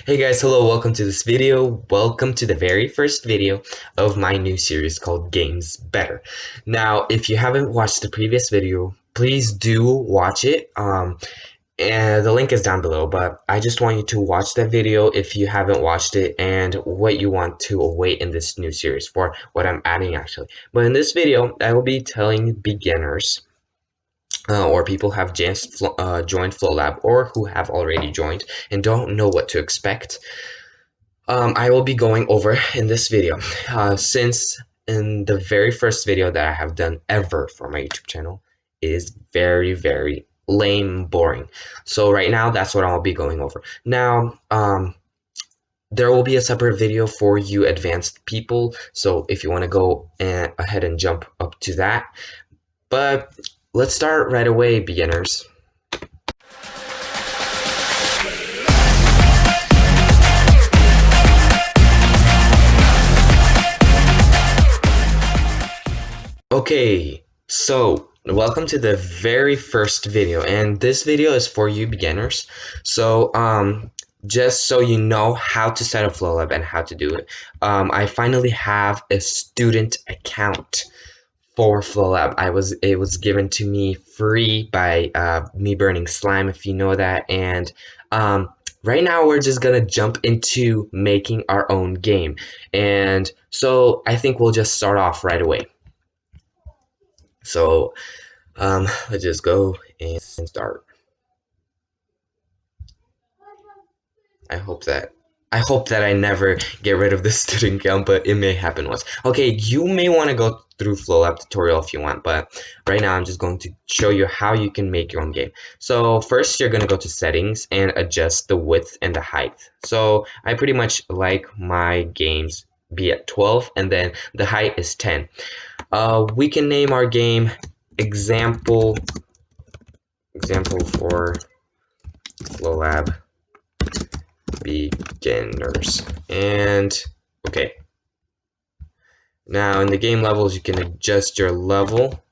Hey guys, hello, welcome to this video. Welcome to the very first video of my new series called Games Better. Now, if you haven't watched the previous video, please do watch it. And the link is down below, but I just want you to watch that video if you haven't watched it and what you want to await in this new series for what I'm adding actually. But in this video, I will be telling beginners or people have just joined FlowLab or who have already joined and don't know what to expect. I will be going over in this video. Since in the very first video that I have done ever for my YouTube channel is very lame, boring. So right now, that's what I'll be going over. Now, there will be a separate video for you advanced people. So if you want to go ahead and jump up to that. But let's start right away, beginners. Okay, so welcome to the very first video, and this video is for you beginners. So just so you know how to set up FlowLab and how to do it, I finally have a student account for FlowLab. It was given to me free by me burning slime, if you know that. And right now we're just gonna jump into making our own game, and so I think we'll just start off right away. So let's just go and start. I hope that I never get rid of the student count, but it may happen once. Okay, you may want to go through FlowLab tutorial if you want, but right now I'm just going to show you how you can make your own game. So first you're going to go to settings and adjust the width and the height. So I pretty much like my games be at 12 and then the height is 10. We can name our game example for FlowLab beginners. And okay, now in the game levels you can adjust your level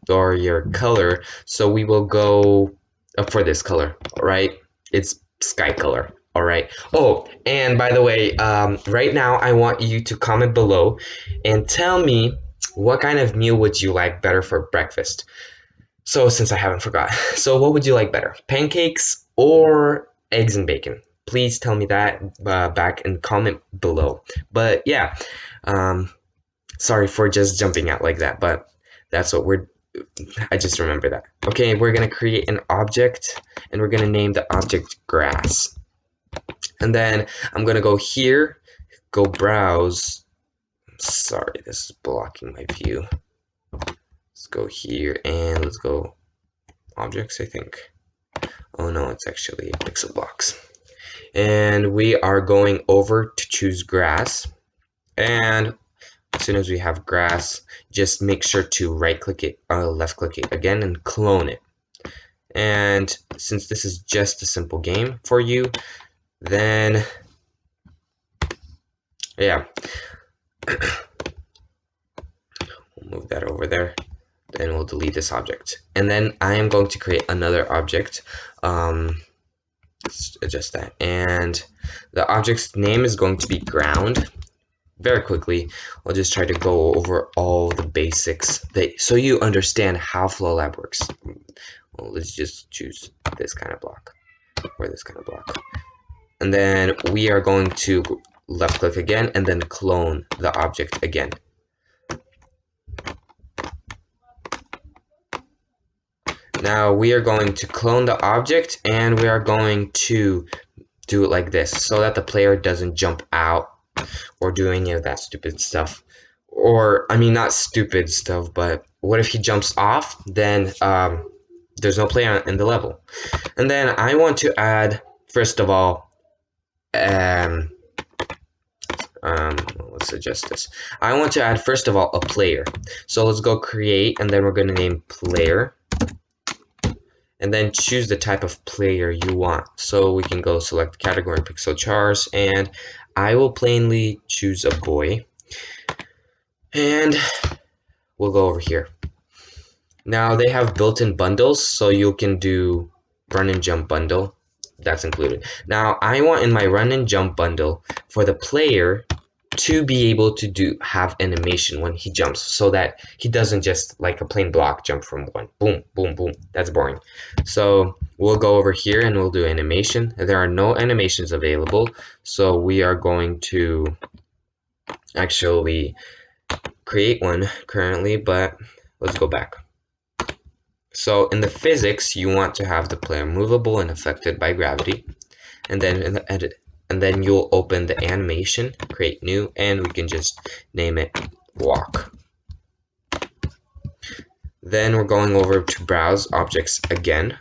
or your color. So we will go up for this color. All right, it's sky color. All right. Oh, and by the way, right now I want you to comment below and tell me what kind of meal would you like better for breakfast. So since I haven't forgot, so what would you like better, pancakes or eggs and bacon? Please tell me that back and comment below. But yeah, sorry for just jumping out like that, but that's what I just remember that. Okay, we're gonna create an object and we're gonna name the object grass. And then I'm gonna go here, go browse. Sorry, this is blocking my view. Let's go here and let's go objects, I think. Oh no, it's actually pixel blocks. And we are going over to choose grass. And as soon as we have grass, just make sure to right click it or left click it again and clone it. And since this is just a simple game for you, then yeah, we'll move that over there. Then we'll delete this object. And then I am going to create another object. Let's adjust that. And the object's name is going to be ground. Very quickly, I'll just try to go over all the basics so you understand how FlowLab works. Well, let's just choose this kind of block or this kind of block. And then we are going to left click again and then clone the object again. Now we are going to clone the object and we are going to do it like this so that the player doesn't jump out or do any of that stupid stuff. Or, I mean, not stupid stuff, but what if he jumps off? Then there's no player in the level. And then I want to add, first of all, let's adjust this. I want to add, first of all, a player. So let's go create, and then we're going to name player. And then choose the type of player you want. So we can go select category pixel chars, and I will plainly choose a boy. And we'll go over here. Now they have built-in bundles, so you can do run and jump bundle. that's included. Now I want in my run and jump bundle for the player to be able to have animation when he jumps, so that he doesn't just like a plain block jump from one boom boom boom. That's boring. So we'll go over here and we'll do animation. There are no animations available, so we are going to actually create one currently, but let's go back. So in the physics, you want to have the player movable and affected by gravity, and then in the edit, and then you'll open the animation, create new, and we can just name it walk. Then we're going over to browse objects again,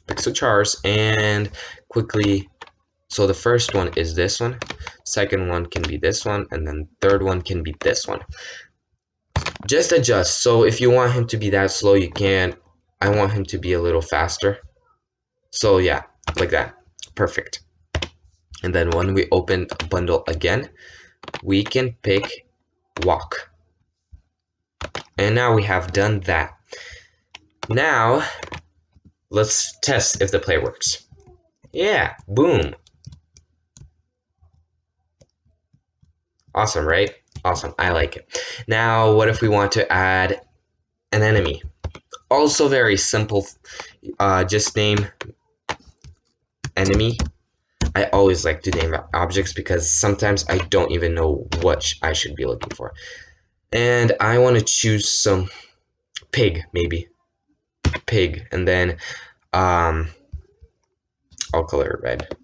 pixel chars, and quickly, so the first one is this one, second one can be this one, and then third one can be this one. Just adjust. So if you want him to be that slow, you can. I want him to be a little faster. So yeah, like that. Perfect. And then when we open bundle again, we can pick walk. And now we have done that. Now let's test if the play works. Yeah, boom. Awesome, right? Awesome, I like it. Now what if we want to add an enemy? Also very simple. Just name enemy. I always like to name objects because sometimes I don't even know what I should be looking for. And I want to choose some pig, maybe. Pig, and then I'll color it red.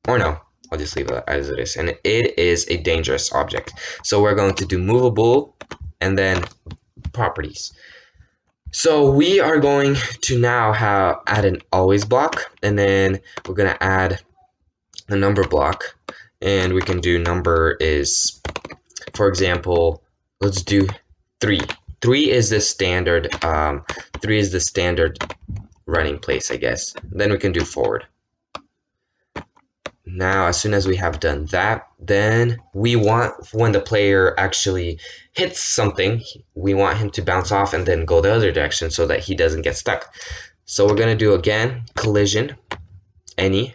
Or no, I'll just leave it as it is. And it is a dangerous object. So we're going to do movable and then properties. So we are going to now add an always block, and then we're going to add a number block, and we can do number is, for example, let's do 3. 3 is the standard 3 is the standard running place, I guess. Then we can do forward. Now, as soon as we have done that, then we want, when the player actually hits something, we want him to bounce off and then go the other direction so that he doesn't get stuck. So we're going to do, again, collision, any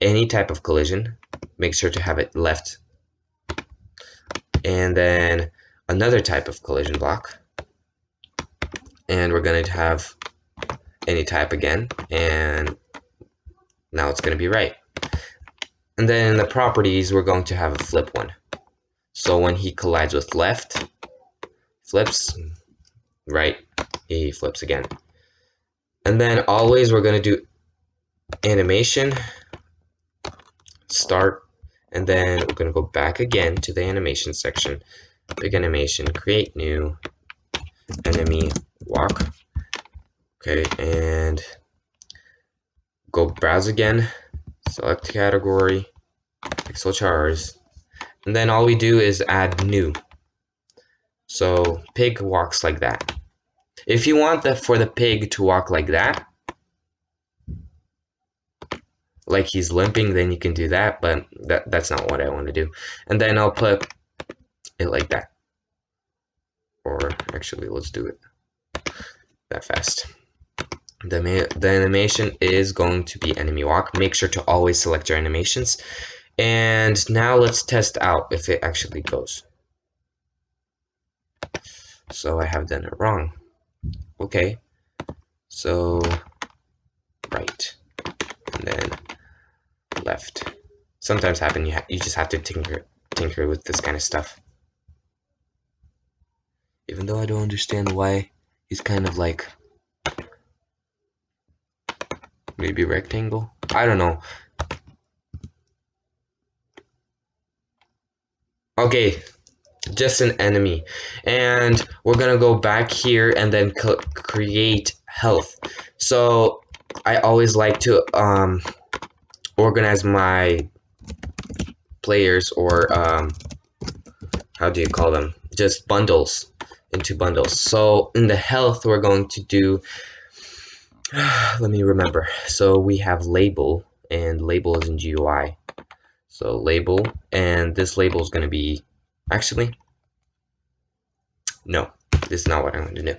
type of collision. Make sure to have it left. And then another type of collision block. And we're going to have any type again. And now it's going to be right. And then in the properties, we're going to have a flip one. So when he collides with left, flips, right, he flips again. And then always we're going to do animation, start, and then we're going to go back again to the animation section, big animation, create new, enemy, walk. Okay, and go browse again. Select category, pixel chars, and then all we do is add new. So pig walks like that. If you want for the pig to walk like that, like he's limping, then you can do that, but that's not what I want to do. And then I'll put it like that. Or actually, let's do it that fast. The animation is going to be enemy walk. Make sure to always select your animations. And now let's test out if it actually goes. So I have done it wrong. Okay. So right. And then left. Sometimes happen, you just have to tinker with this kind of stuff. Even though I don't understand why he's kind of like maybe rectangle. I don't know. Okay, just an enemy. And we're gonna go back here and then create health. So I always like to organize my players, or how do you call them? Just bundles, into bundles. So in the health, we're going to do, let me remember. So we have label, and label is in GUI. So label, and this label is going to be, actually, no, this is not what I'm going to do.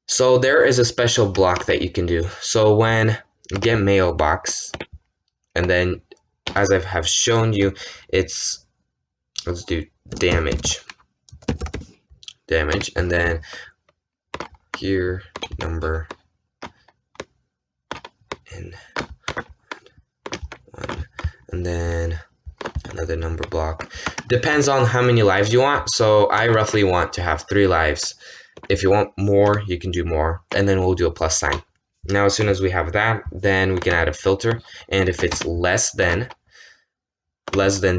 So there is a special block that you can do. So when get mailbox, and then as I have shown you, it's, let's do damage, and then here number and one, and then another number block. Depends on how many lives you want. So I roughly want to have 3 lives. If you want more, you can do more, and then we'll do a plus sign. Now, as soon as we have that, then we can add a filter, and if it's less than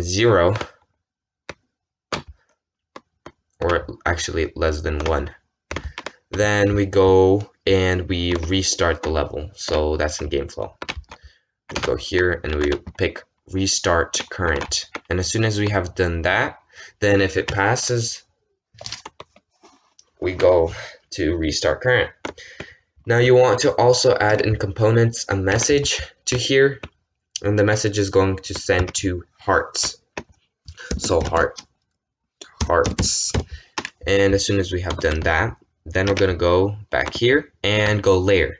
0, or actually less than 1, then we go and we restart the level. So that's in game flow. We go here and we pick restart current, and as soon as we have done that, then if it passes, we go to restart current. Now you want to also add in components a message to here, and the message is going to send to hearts. So hearts. And as soon as we have done that, then we're going to go back here and go layer.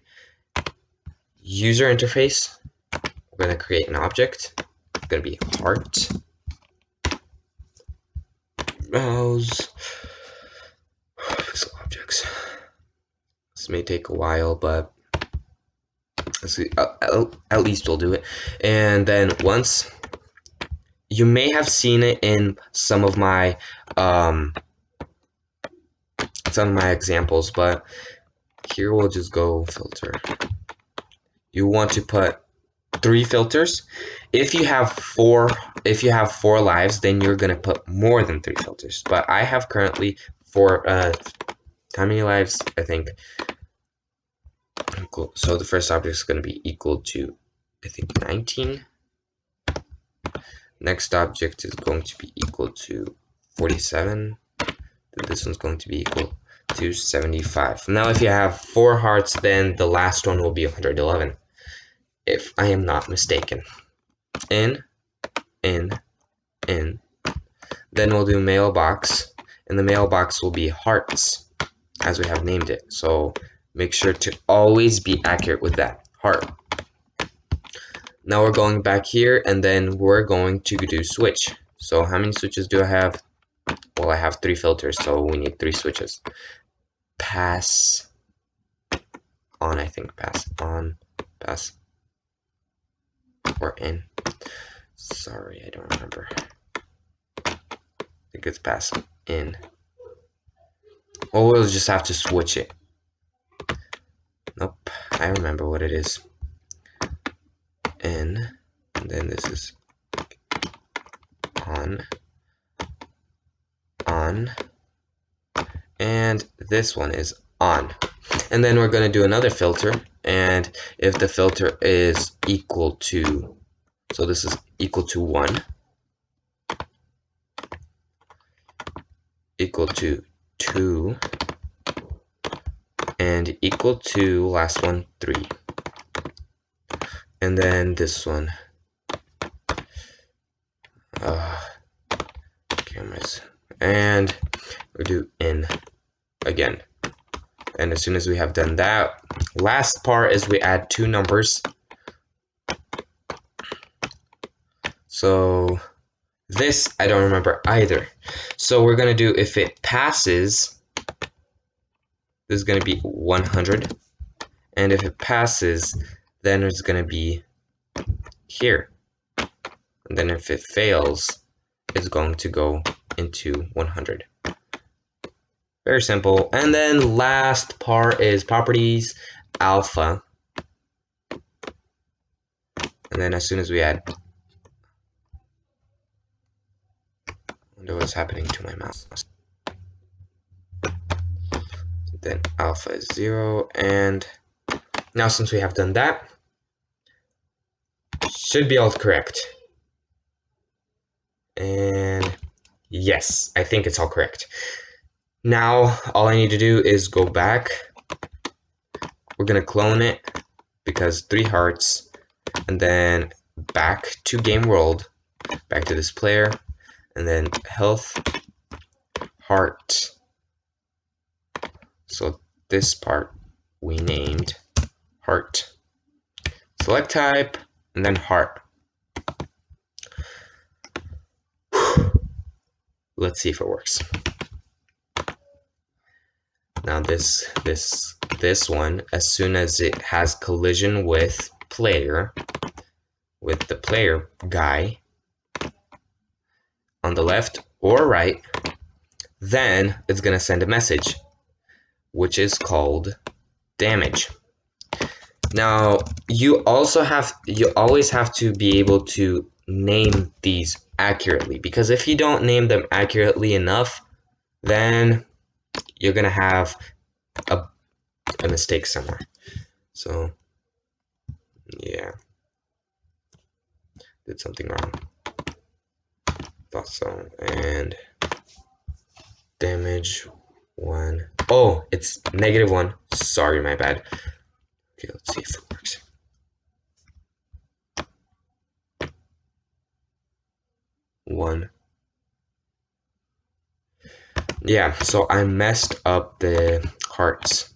User interface. We're going to create an object. It's going to be heart. Mouse. Pixel objects. This may take a while, but at least we'll do it. And then once, you may have seen it in some of my examples, but here we'll just go filter. You want to put 3 filters. If you have 4 lives, then you're gonna put more than 3 filters. But I have currently 4. How many lives? I think. Cool. So the first object is going to be equal to, I think, 19. Next object is going to be equal to 47. Then this one's going to be equal to 75. Now, if you have 4 hearts, then the last one will be 111, if I am not mistaken. In. Then we'll do mailbox, and the mailbox will be hearts, as we have named it. So make sure to always be accurate with that. Heart. Now we're going back here, and then we're going to do switch. So how many switches do I have? Well, I have 3 filters, so we need 3 switches. Pass on, I think. Pass on. Pass. Or in. Sorry, I don't remember. I think it's pass in. Or we'll just have to switch it. Nope, I remember what it is. In, and then this is on, and this one is on. And then we're going to do another filter, and if the filter is equal to, so this is equal to 1, equal to 2, and equal to, last one, 3. And then this one, cameras, and we'll do in again. And as soon as we have done that, last part is we add 2 numbers. So this I don't remember either. So we're gonna do, if it passes, this is gonna be 100, and if it passes, then it's gonna be here, and then if it fails, it's going to go into 100. Very simple. And then last part is properties, alpha, and then as soon as we add, I wonder what's happening to my mouse. Then alpha is 0, and now since we have done that, should be all correct. And yes, I think it's all correct. Now all I need to do is go back. We're gonna clone it, because 3 hearts, and then back to game world, back to this player, and then health, heart. So this part we named heart. select type, and then heart. Let's see if it works. Now this one, as soon as it has collision with player, with the player guy on the left or right, then it's gonna send a message, which is called damage. Now you always have to be able to name these accurately, because if you don't name them accurately enough, then you're gonna have a mistake somewhere. So yeah, did something wrong. Thought so. And damage 1. Oh, it's -1. Sorry, my bad. Okay, let's see if it works. One. Yeah, so I messed up the hearts,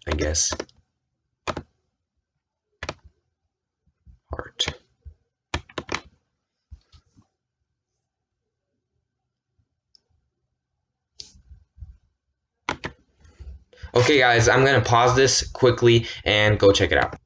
I guess. Heart. Okay, guys, I'm gonna pause this quickly and go check it out.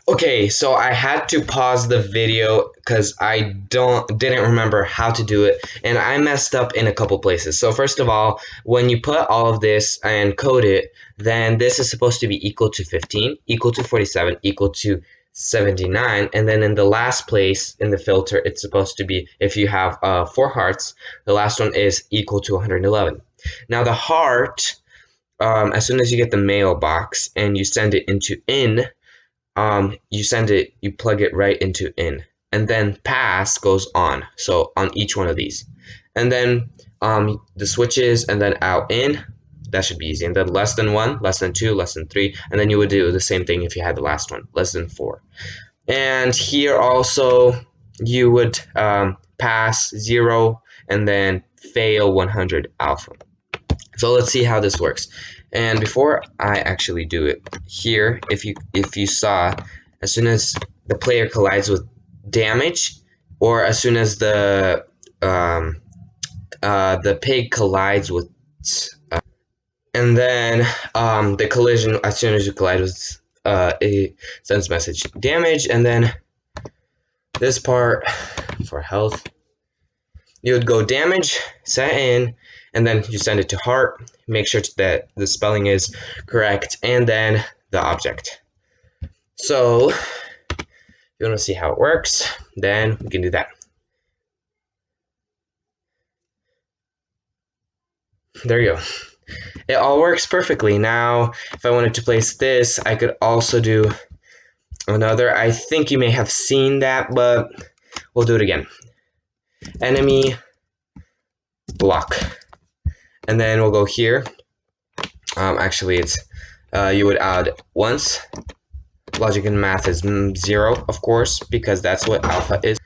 Okay, so I had to pause the video because I didn't remember how to do it, and I messed up in a couple places. So first of all, when you put all of this and code it, then this is supposed to be equal to 15, equal to 47, equal to 79, and then in the last place in the filter, it's supposed to be, if you have 4 hearts, the last one is equal to 111. Now the heart, as soon as you get the mailbox and you send it into in, you plug it right into in, and then pass goes on, so on each one of these, and then the switches, and then out in, that should be easy, and then less than 1, less than 2, less than 3, and then you would do the same thing if you had the last one, less than 4. And here also you would pass 0 and then fail 100 alpha. So let's see how this works. And before I actually do it, here, if you saw, as soon as the player collides with damage, or as soon as the pig collides with, and then the collision, as soon as you collide with, it sends message damage, and then this part for health, you would go damage, set in, and then you send it to heart, make sure that the spelling is correct, and then the object. So if you want to see how it works, then we can do that. There you go. It all works perfectly. Now, if I wanted to place this, I could also do another. I think you may have seen that, but we'll do it again. Enemy block. And then we'll go here. Actually, it's you would add once. Logic and math is 0, of course, because that's what alpha is.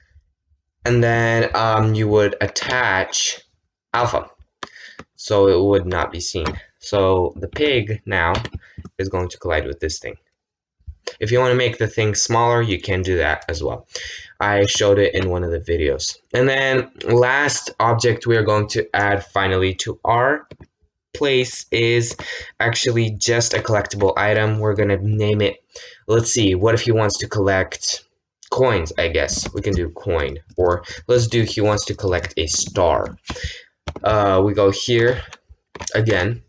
And then you would attach alpha, so it would not be seen. So the pig now is going to collide with this thing. If you want to make the thing smaller, you can do that as well. I showed it in one of the videos. And then last object we are going to add finally to our place is actually just a collectible item. We're going to name it, let's see, what if he wants to collect coins? I guess we can do coin, or let's do he wants to collect a star. We go here again,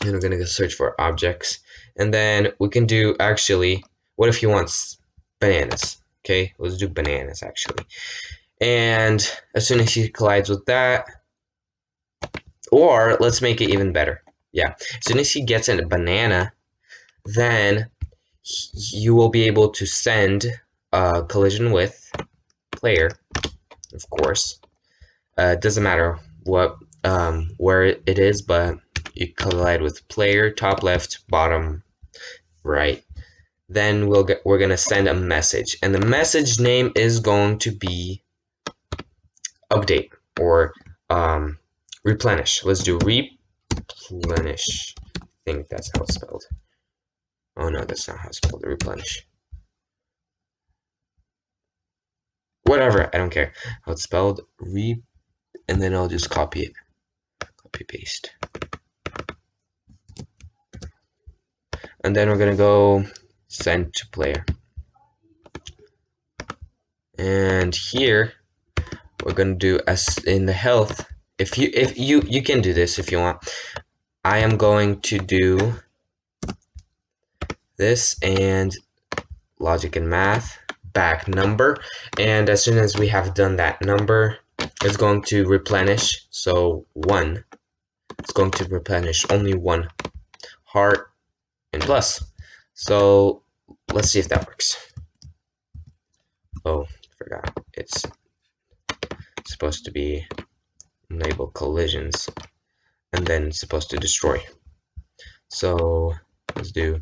and we're going to go search for objects, and then we can do, actually, what if he wants bananas? Okay, let's do bananas actually. And as soon as he collides with that, or let's make it even better. Yeah, as soon as he gets a banana, then you will be able to send a collision with player, of course. It doesn't matter what where it is, but you collide with player, top left, bottom right. Then we're gonna send a message, and the message name is going to be update or replenish. Let's do replenish. I think that's how it's spelled. Oh no, that's not how it's spelled. Replenish. whatever, I don't care how it's spelled, and then I'll just copy it, copy paste, and then we're gonna go send to player, and here we're gonna do as in the health. If you can do this if you want. I am going to do this and logic and math back number, and as soon as we have done that, number is going to replenish, so 1, it's going to replenish only 1 heart and plus. So let's see if that works. Oh, forgot, it's supposed to be enable collisions and then it's supposed to destroy. So let's do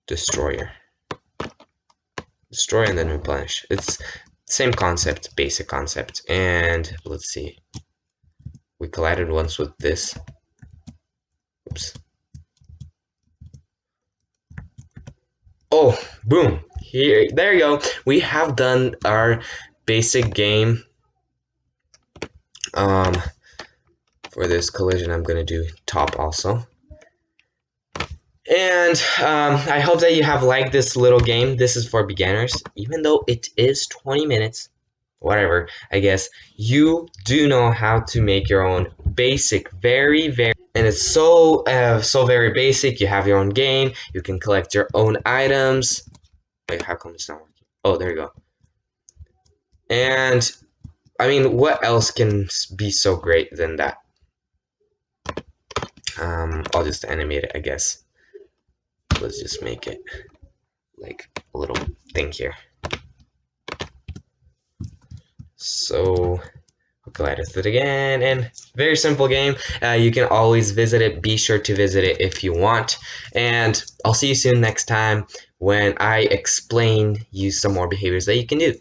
destroyer, destroy and then replenish. It's same concept, basic concept. And let's see, we collided once with this. Oops. Oh, boom, here, there you go, we have done our basic game. For this collision, I'm gonna do top also. And I hope that you have liked this little game. This is for beginners, even though it is 20 minutes, whatever, I guess. You do know how to make your own basic, very, and it's so very basic. You have your own game. You can collect your own items. Wait, how come it's not working? Oh, there you go. And I mean, what else can be so great than that? I'll just animate it, I guess. Let's just make it like a little thing here. So we'll collide with it again, and very simple game. You can always visit it. Be sure to visit it if you want, and I'll see you soon next time when I explain you some more behaviors that you can do.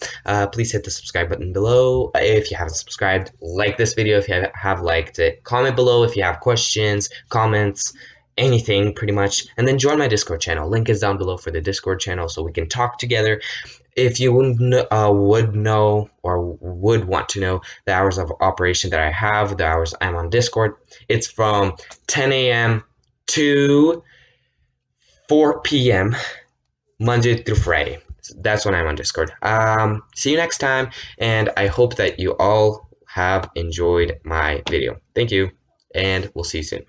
Please hit the subscribe button below if you haven't subscribed. Like this video if you have liked it. Comment below if you have questions, comments, anything pretty much, and then join my Discord channel. Link is down below for the Discord channel so we can talk together. If you would know or would want to know the hours of operation that I have, the hours I'm on Discord, it's from 10 a.m. to 4 p.m. Monday through Friday. That's when I'm on Discord. See you next time, and I hope that you all have enjoyed my video. Thank you, and we'll see you soon.